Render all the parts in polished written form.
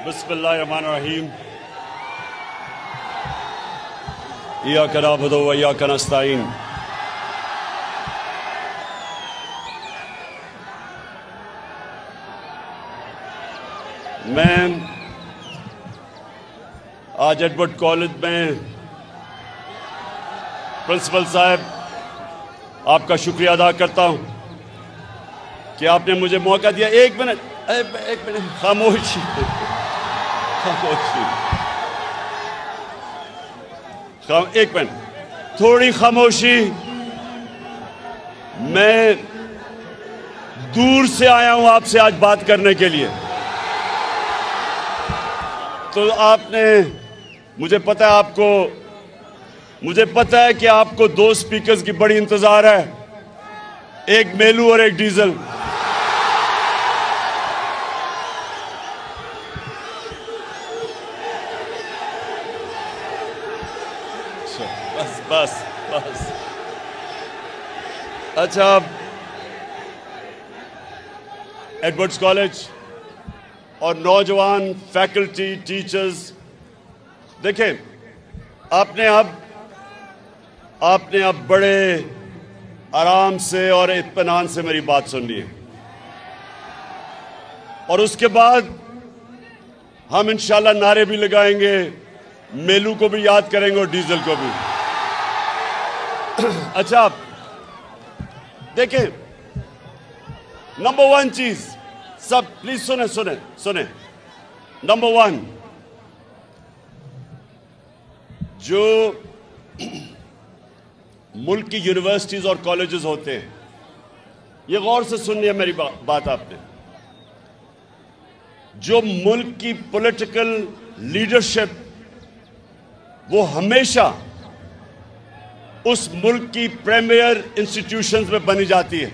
بسم اللہ الرحمن الرحیم ایاک نعبد و ایاک نستعین میں آج ایڈورڈ کالج میں پرنسپل صاحب آپ کا شکریہ ادا کرتا ہوں کہ آپ نے مجھے موقع دیا. ایک منٹ خاموشی ایک منٹ تھوڑی خاموشی. میں دور سے آیا ہوں آپ سے آج بات کرنے کے لیے. تو آپ نے مجھے پتہ ہے کہ آپ کو دو سپیکرز کی بڑی انتظار ہے, ایک میلو اور ایک ڈیزل. بس اچھا, ایڈورڈز کالج اور نوجوان فیکلٹی ٹیچرز, دیکھیں آپ نے اب بڑے آرام سے اور اطمینان سے میری بات سننی ہے, اور اس کے بعد ہم انشاءاللہ نعرے بھی لگائیں گے, میلو کو بھی یاد کریں گے اور ڈیزل کو بھی. اچھا دیکھیں, نمبر ون چیز, سب پلیز سنیں. نمبر ون, جو ملک کی یونیورسٹیز اور کالجز ہوتے ہیں, یہ غور سے سننی ہے میری بات آپ نے. جو ملک کی پولیٹیکل لیڈرشپ وہ ہمیشہ اس ملک کی پریمیئر انسٹیٹیوشنز میں بنی جاتی ہے.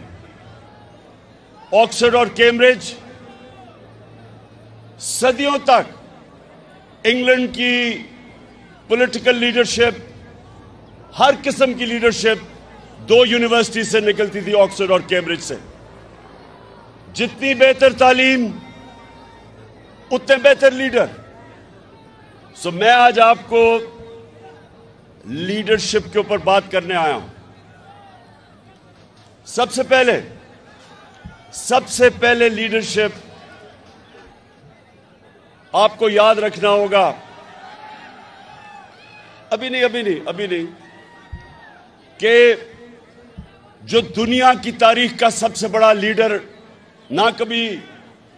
آکسفورڈ اور کیمبرج صدیوں تک انگلینڈ کی پولیٹیکل لیڈرشپ, ہر قسم کی لیڈرشپ دو یونیورسٹی سے نکلتی تھی, آکسفورڈ اور کیمبرج سے. جتنی بہتر تعلیم اتنے بہتر لیڈر. سو میں آج آپ کو لیڈرشپ کے اوپر بات کرنے آیا ہوں. سب سے پہلے لیڈرشپ آپ کو یاد رکھنا ہوگا, ابھی نہیں, کہ جو دنیا کی تاریخ کا سب سے بڑا لیڈر نہ کبھی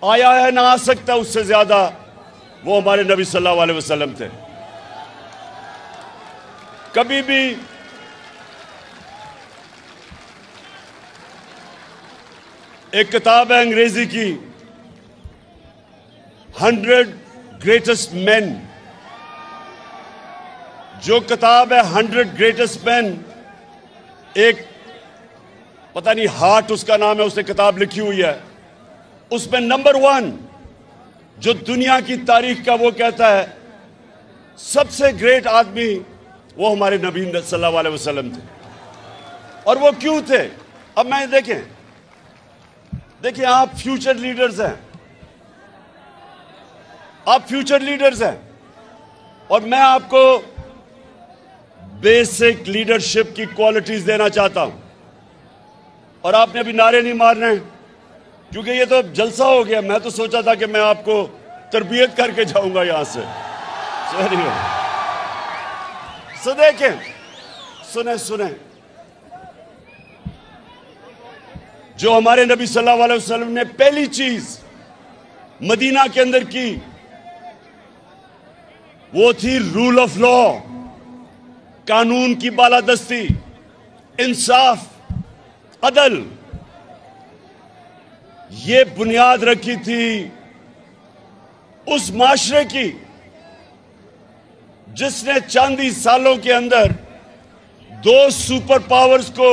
آیا ہے نہ آ سکتا اس سے زیادہ, وہ ہمارے نبی صلی اللہ علیہ وسلم تھے. کبھی بھی ایک کتاب ہے انگریزی کی 100 گریٹسٹ مین, جو کتاب ہے 100 گریٹسٹ مین, ایک پتہ نہیں ہارٹ اس کا نام ہے, اس نے کتاب لکھی ہوئی ہے. اس میں نمبر 1 جو دنیا کی تاریخ کا وہ کہتا ہے سب سے گریٹ آدمی وہ ہمارے نبی صلی اللہ علیہ وسلم تھے. اور وہ کیوں تھے؟ اب میں دیکھیں آپ فیوچر لیڈرز ہیں, اور میں آپ کو بیسک لیڈرشپ کی کوالٹیز دینا چاہتا ہوں. اور آپ نے ابھی نعرے نہیں مارنے کیونکہ یہ تو جلسہ ہو گیا. میں تو سوچا تھا کہ میں آپ کو تربیت کر کے جاؤں گا یہاں سے. سو دیکھیں, سنیں جو ہمارے نبی صلی اللہ علیہ وسلم نے پہلی چیز مدینہ کے اندر کی وہ تھی رول آف لا, قانون کی بالادستی, انصاف, عدل. یہ بنیاد رکھی تھی اس معاشرے کی جس نے چند ہی سالوں کے اندر دو سپر پاورز کو,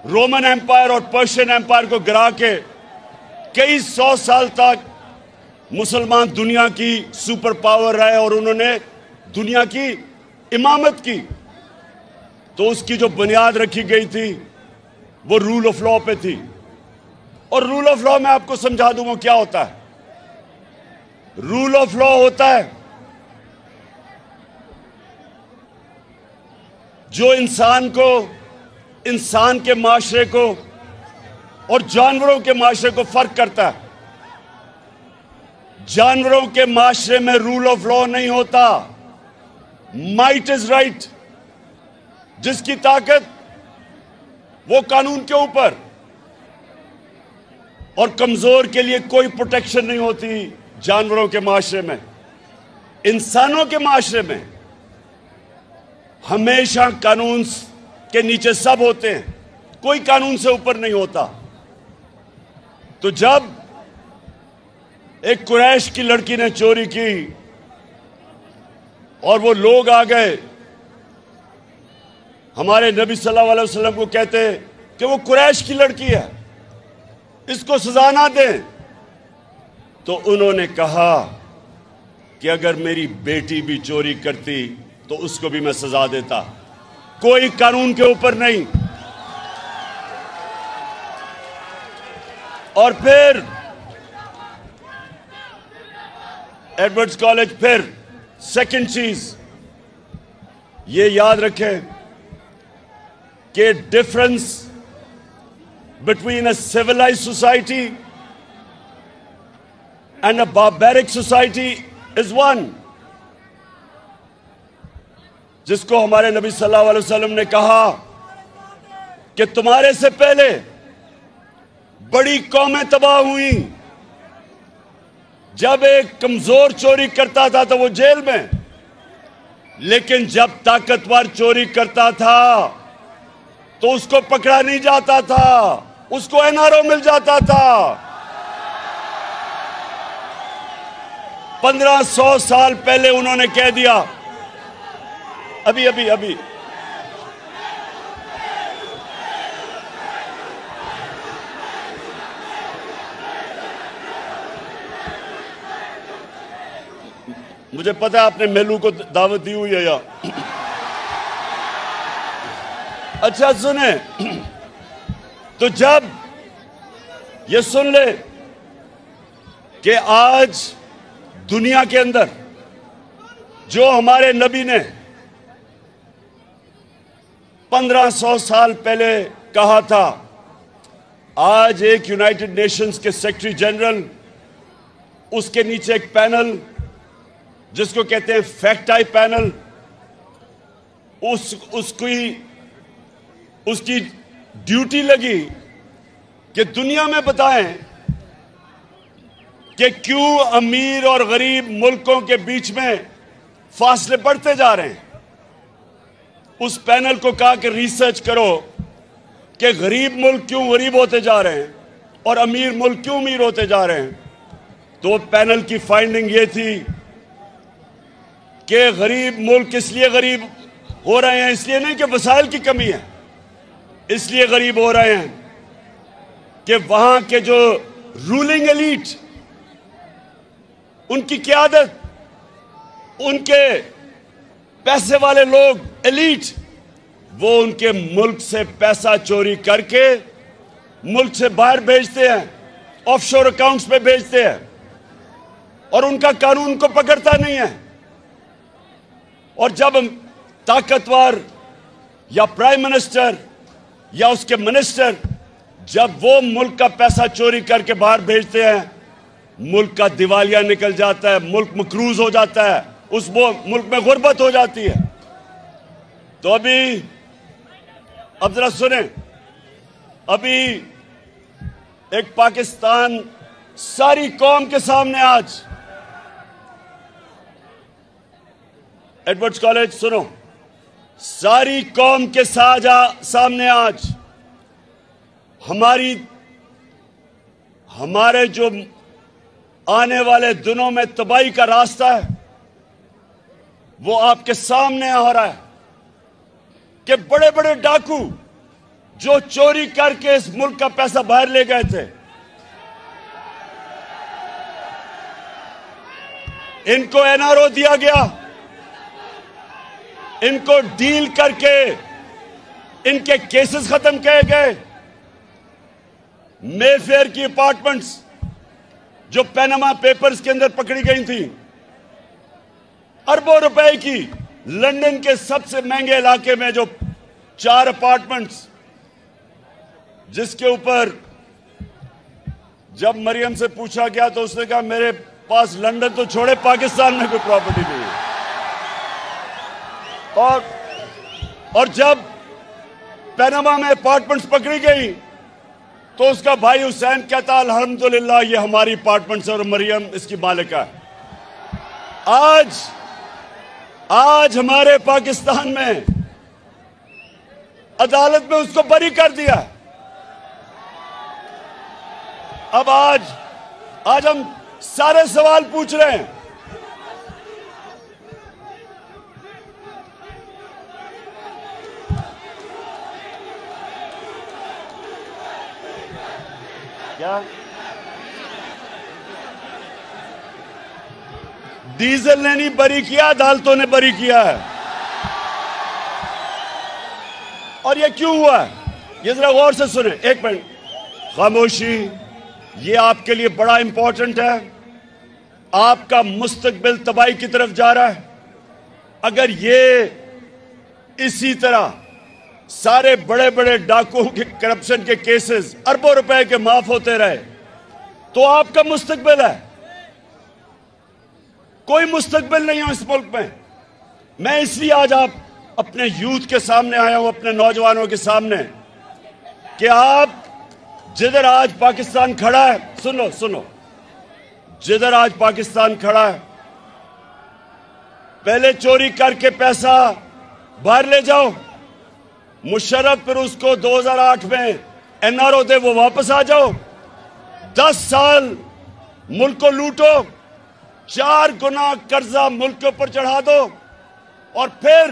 رومن ایمپائر اور پرشین ایمپائر کو گرا کے کئی 100 سال تک مسلمان دنیا کی سپر پاور رہے, اور انہوں نے دنیا کی امامت کی تو اس کی جو بنیاد رکھی گئی تھی وہ رول آف لا پہ تھی. اور رول آف لا میں آپ کو سمجھا دوں وہ کیا ہوتا ہے. رول آف لا ہوتا ہے جو انسان کو، انسان کے معاشرے کو اور جانوروں کے معاشرے کو فرق کرتا ہے. جانوروں کے معاشرے میں رول آف لا نہیں ہوتا. Might is right. جس کی طاقت وہ قانون کے اوپر، اور کمزور کے لیے کوئی پروٹیکشن نہیں ہوتی. جانوروں کے معاشرے میں، انسانوں کے معاشرے میں ہمیشہ قانون کے نیچے سب ہوتے ہیں، کوئی قانون سے اوپر نہیں ہوتا. تو جب ایک قریش کی لڑکی نے چوری کی اور وہ لوگ آ گئے ہمارے نبی صلی اللہ علیہ وسلم کو کہتے کہ وہ قریش کی لڑکی ہے، اس کو سزا نہ دیں، تو انہوں نے کہا کہ اگر میری بیٹی بھی چوری کرتی تو اس کو بھی میں سزا دیتا. کوئی قانون کے اوپر نہیں. اور پھر ایڈورڈز کالج، پھر سیکنڈ چیز یہ یاد رکھیں کہ difference between a civilized society and a barbaric society is one. جس کو ہمارے نبی صلی اللہ علیہ وسلم نے کہا کہ تمہارے سے پہلے بڑی قومیں تباہ ہوئیں. جب ایک کمزور چوری کرتا تھا تو وہ جیل میں، لیکن جب طاقتور چوری کرتا تھا تو اس کو پکڑا نہیں جاتا تھا، اس کو NRO مل جاتا تھا. 1500 سال پہلے انہوں نے کہہ دیا. ابھی مجھے پتا ہے آپ نے میلو کو دعوت دی ہوئی ہے یا اچھا سنیں. تو جب یہ سن لے کہ آج دنیا کے اندر جو ہمارے نبی نے 1500 سال پہلے کہا تھا، آج ایک یونائٹڈ نیشنز کے سیکرٹری جنرل، اس کے نیچے ایک پینل جس کو کہتے ہیں فیکٹ آئی پینل، اس کی ڈیوٹی لگی کہ دنیا میں بتائیں کہ کیوں امیر اور غریب ملکوں کے بیچ میں فاصلے بڑھتے جا رہے ہیں. اس پینل کو کہا کہ ریسرچ کرو کہ غریب ملک کیوں غریب ہوتے جا رہے ہیں اور امیر ملک کیوں امیر ہوتے جا رہے ہیں. تو پینل کی فائنڈنگ یہ تھی کہ غریب ملک اس لیے غریب ہو رہے ہیں، اس لیے نہیں کہ وسائل کی کمی ہے، اس لیے غریب ہو رہے ہیں کہ وہاں کے جو رولنگ ایلیٹ، ان کی قیادت، ان کے پیسے والے لوگ ایلیٹ، وہ ان کے ملک سے پیسہ چوری کر کے ملک سے باہر بھیجتے ہیں، آف شور اکاؤنٹس پہ بھیجتے ہیں، اور ان کا قانون کو پکڑتا نہیں ہے. اور جب طاقتور یا پرائم منسٹر یا اس کے منسٹر جب وہ ملک کا پیسہ چوری کر کے باہر بھیجتے ہیں، ملک کا دیوالیہ نکل جاتا ہے، ملک مقروض ہو جاتا ہے، اس ملک میں غربت ہو جاتی ہے. تو اب ذرا سنیں، ابھی ایک پاکستان ساری قوم کے سامنے آج، ایڈورڈز کالج سنو، ساری قوم کے سامنے آج ہمارے جو آنے والے دنوں میں تباہی کا راستہ ہے وہ آپ کے سامنے آ رہا ہے کہ بڑے بڑے ڈاکو جو چوری کر کے اس ملک کا پیسہ باہر لے گئے تھے، ان کو NRO دیا گیا، ان کو ڈیل کر کے ان کے کیسز ختم کیے گئے. مے فیئر کی اپارٹمنٹس جو پیناما پیپرز کے اندر پکڑی گئی تھیں، اربوں روپے کی، لندن کے سب سے مہنگے علاقے میں جو 4 اپارٹمنٹس، جس کے اوپر جب مریم سے پوچھا گیا تو اس نے کہا میرے پاس لندن تو چھوڑے پاکستان میں کوئی پراپرٹی نہیں ہے. اور جب پیناما میں اپارٹمنٹس پکڑی گئی تو اس کا بھائی حسین کہتا الحمدللہ یہ ہماری اپارٹمنٹس اور مریم اس کی مالکہ ہے. آج ہمارے پاکستان میں عدالت میں اس کو بری کر دیا. اب آج ہم سارے سوال پوچھ رہے ہیں. کیا ڈیزل نے نہیں بری کیا، عدالتوں نے بری کیا ہے. اور یہ کیوں ہوا ہے یہ ذرا غور سے سنیں. ایک منٹ خاموشی، یہ آپ کے لیے بڑا امپورٹنٹ ہے. آپ کا مستقبل تباہی کی طرف جا رہا ہے. اگر یہ اسی طرح سارے بڑے بڑے ڈاکوؤں کے کرپشن کے کیسز اربوں روپے کے معاف ہوتے رہے تو آپ کا مستقبل ہے. کوئی مستقبل نہیں ہے اس ملک میں. میں اس لیے آج آپ اپنے یوتھ کے سامنے آیا ہوں، اپنے نوجوانوں کے سامنے، کہ آپ جدھر آج پاکستان کھڑا ہے، سنو، جدھر آج پاکستان کھڑا ہے، پہلے چوری کر کے پیسہ باہر لے جاؤ. مشرف پھر اس کو 2008 میں NRO دے وہ واپس آ جاؤ. 10 سال ملک کو لوٹو، 4 گنا قرضہ ملک کے اوپر چڑھا دو اور پھر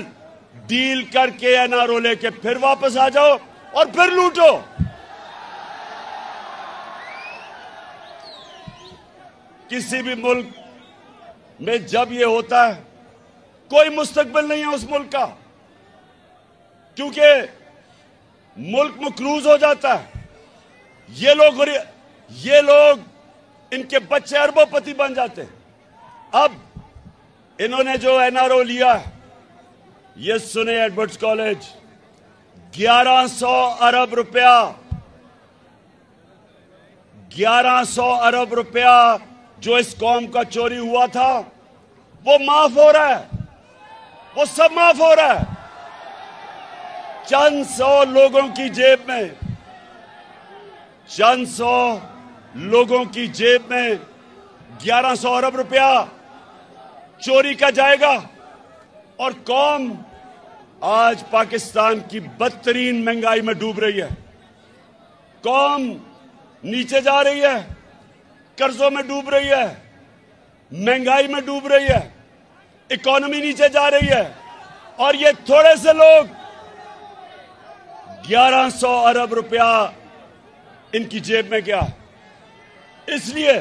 ڈیل کر کے NRO لے کے پھر واپس آ جاؤ اور پھر لوٹو. کسی بھی ملک میں جب یہ ہوتا ہے کوئی مستقبل نہیں ہے اس ملک کا، کیونکہ ملک مقروض ہو جاتا ہے. یہ لوگ ان کے بچے اربوں پتی بن جاتے ہیں. اب انہوں نے جو NRO لیا، یہ سنے ایڈورڈز کالج، 1100 ارب روپیہ 1100 ارب روپیہ جو اس قوم کا چوری ہوا تھا وہ معاف ہو رہا ہے. وہ سب معاف ہو رہا ہے. چند سو لوگوں کی جیب میں 1100 ارب روپیہ چوری کا جائے گا. اور قوم آج پاکستان کی بدترین مہنگائی میں ڈوب رہی ہے. قوم نیچے جا رہی ہے، قرضوں میں ڈوب رہی ہے، مہنگائی میں ڈوب رہی ہے، اکانومی نیچے جا رہی ہے. اور یہ تھوڑے سے لوگ 1100 ارب روپیہ ان کی جیب میں کیا. اس لیے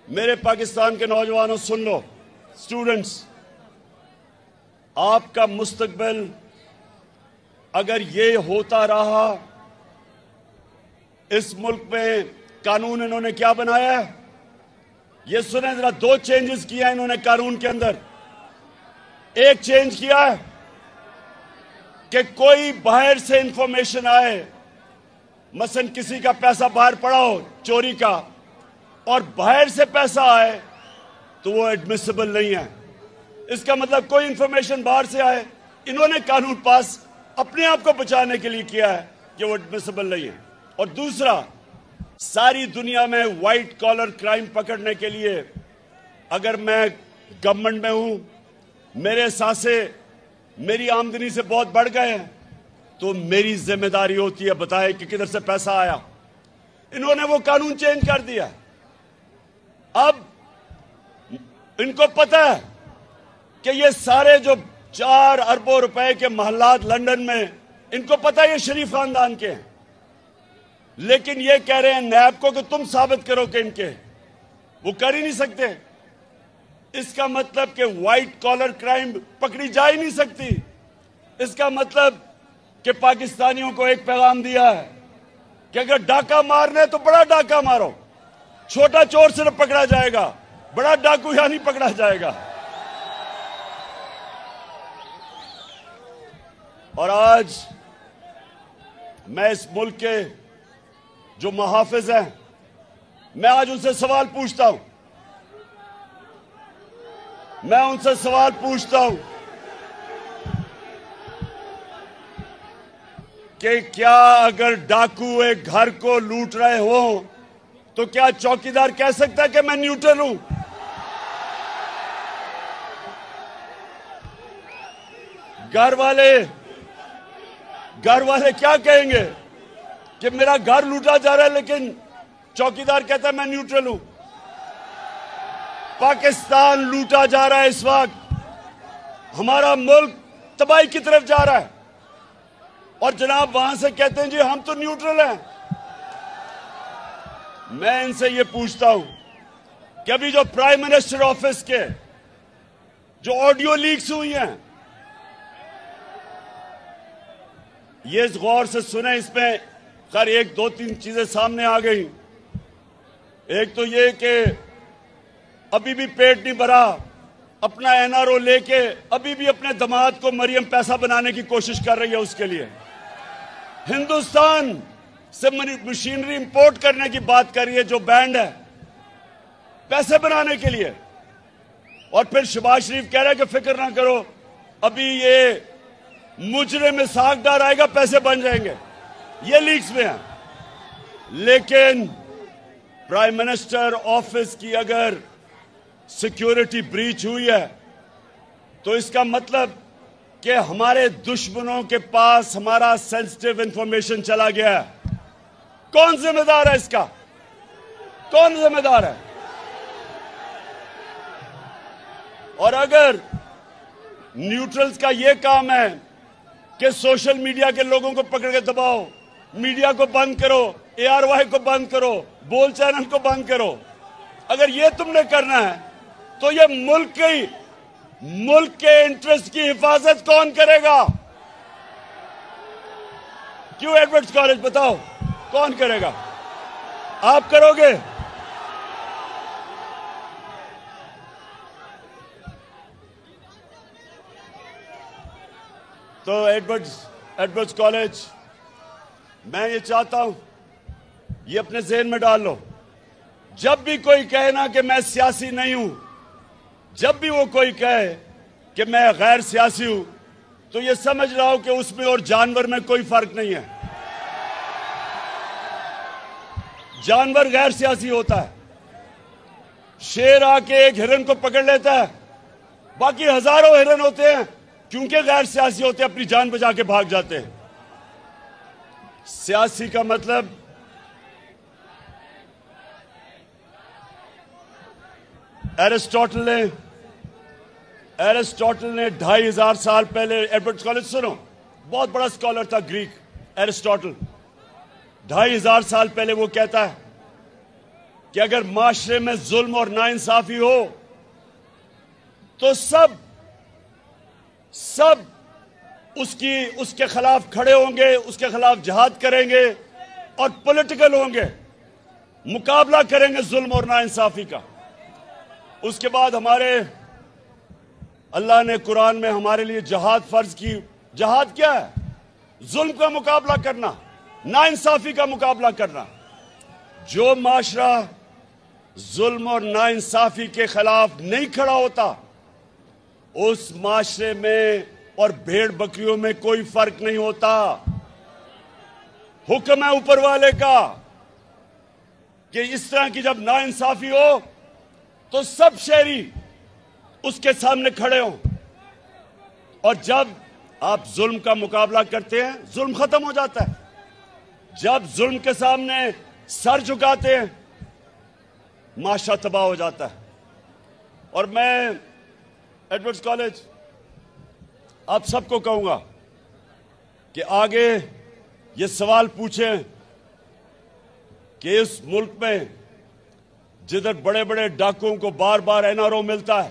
میرے پاکستان کے نوجوانوں سن لو، اسٹوڈنٹس، آپ کا مستقبل اگر یہ ہوتا رہا، اس ملک میں قانون انہوں نے کیا بنایا ہے یہ سنیں ذرا. 2 چینجز کیا انہوں نے قانون کے اندر. ایک چینج کیا ہے کہ کوئی باہر سے انفارمیشن آئے، مثلا کسی کا پیسہ باہر پڑا ہو چوری کا اور باہر سے پیسہ آئے تو وہ ایڈمیسیبل نہیں ہے. اس کا مطلب کوئی انفارمیشن باہر سے آئے، انہوں نے قانون پاس اپنے آپ کو بچانے کے لیے کیا ہے کہ وہ ایڈمیسیبل نہیں ہے. اور دوسرا، ساری دنیا میں وائٹ کالر کرائم پکڑنے کے لیے اگر میں گورنمنٹ میں ہوں، میرے سانسے میری آمدنی سے بہت بڑھ گئے ہیں تو میری ذمہ داری ہوتی ہے بتائے کہ کدھر سے پیسہ آیا. انہوں نے وہ قانون چینج کر دیا. اب ان کو پتہ ہے کہ یہ سارے جو 4 اربوں روپے کے محلات لندن میں، ان کو پتہ ہے یہ شریف خاندان کے ہیں، لیکن یہ کہہ رہے ہیں نیب کو کہ تم ثابت کرو کہ ان کے، وہ کر ہی نہیں سکتے. اس کا مطلب کہ وائٹ کالر کرائم پکڑی جا ہی نہیں سکتی. اس کا مطلب کہ پاکستانیوں کو ایک پیغام دیا ہے کہ اگر ڈاکہ مارنا ہے تو بڑا ڈاکہ مارو. چھوٹا چور صرف پکڑا جائے گا, بڑا ڈاکو یا نہیں پکڑا جائے گا. اور آج میں اس ملک کے جو محافظ ہیں, میں آج ان سے سوال پوچھتا ہوں. میں ان سے سوال پوچھتا ہوں کہ کیا اگر ڈاکو ایک گھر کو لوٹ رہے ہوں تو کیا چوکیدار کہہ سکتا ہے کہ میں نیوٹرل ہوں؟ گھر والے کیا کہیں گے کہ میرا گھر لوٹا جا رہا ہے لیکن چوکیدار کہتا ہے میں نیوٹرل ہوں. پاکستان لوٹا جا رہا ہے اس وقت, ہمارا ملک تباہی کی طرف جا رہا ہے, اور جناب وہاں سے کہتے ہیں جی ہم تو نیوٹرل ہیں. میں ان سے یہ پوچھتا ہوں کہ ابھی جو پرائم منسٹر آفس کے جو آڈیو لیکس ہوئی ہیں, یہ غور سے سنیں. اس میں خیر ایک دو تین چیزیں سامنے آ گئی. ایک تو یہ کہ ابھی بھی پیٹ نہیں بھرا, اپنا این آر او لے کے ابھی بھی اپنے داماد کو مریم پیسہ بنانے کی کوشش کر رہی ہے. اس کے لیے ہندوستان سے مشینری امپورٹ کرنے کی بات کر رہی ہے جو بینڈ ہے, پیسے بنانے کے لیے. اور پھر شہباز شریف کہہ رہا ہے کہ فکر نہ کرو, ابھی یہ مجرم اسحاق ڈار آئے گا, پیسے بن جائیں گے. یہ لیکس میں ہیں. لیکن پرائم منسٹر آفس کی اگر سیکیورٹی بریچ ہوئی ہے تو اس کا مطلب کہ ہمارے دشمنوں کے پاس ہمارا سینسٹیو انفارمیشن چلا گیا ہے. کون ذمہ دار ہے اس کا؟ کون ذمہ دار ہے؟ اور اگر نیوٹرلز کا یہ کام ہے کہ سوشل میڈیا کے لوگوں کو پکڑ کے دباؤ, میڈیا کو بند کرو, اے آر وائی کو بند کرو, بول چینل کو بند کرو, اگر یہ تم نے کرنا ہے تو یہ ملک کے انٹرسٹ کی حفاظت کون کرے گا؟ کیوں ایڈورڈز کالج بتاؤ کون کرے گا؟ آپ کرو گے؟ تو ایڈورڈز کالج, میں یہ چاہتا ہوں یہ اپنے ذہن میں ڈال لو. جب بھی کوئی کہے نا کہ میں سیاسی نہیں ہوں, جب بھی وہ کوئی کہے کہ میں غیر سیاسی ہوں, تو یہ سمجھ رہا ہوں کہ اس میں اور جانور میں کوئی فرق نہیں ہے. جانور غیر سیاسی ہوتا ہے. شیر آ کے ایک ہرن کو پکڑ لیتا ہے, باقی ہزاروں ہرن ہوتے ہیں, کیونکہ غیر سیاسی ہوتے ہیں اپنی جان بچا کے بھاگ جاتے ہیں. سیاسی کا مطلب ایرسٹوٹل نے 2500 سال پہلے, ایڈورڈ کالج سنو, بہت بڑا اسکالر تھا گریک, ایرسٹوٹل 2500 سال پہلے وہ کہتا ہے کہ اگر معاشرے میں ظلم اور ناانصافی ہو تو سب اس کے خلاف کھڑے ہوں گے, اس کے خلاف جہاد کریں گے اور پولیٹیکل ہوں گے, مقابلہ کریں گے ظلم اور ناانصافی کا. اس کے بعد اللہ نے قرآن میں ہمارے لیے جہاد فرض کی. جہاد کیا ہے؟ ظلم کا مقابلہ کرنا, ناانصافی کا مقابلہ کرنا. جو معاشرہ ظلم اور ناانصافی کے خلاف نہیں کھڑا ہوتا, اس معاشرے میں اور بھیڑ بکریوں میں کوئی فرق نہیں ہوتا. حکم ہے اوپر والے کا کہ اس طرح کی جب ناانصافی ہو تو سب شہری اس کے سامنے کھڑے ہوں, اور جب آپ ظلم کا مقابلہ کرتے ہیں ظلم ختم ہو جاتا ہے. جب ظلم کے سامنے سر جھکاتے ہیں معاشرہ تباہ ہو جاتا ہے. اور میں ایڈورڈز کالج آپ سب کو کہوں گا کہ آگے یہ سوال پوچھیں کہ اس ملک میں جدھر بڑے بڑے ڈاکوؤں کو بار بار این آر او ملتا ہے,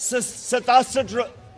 67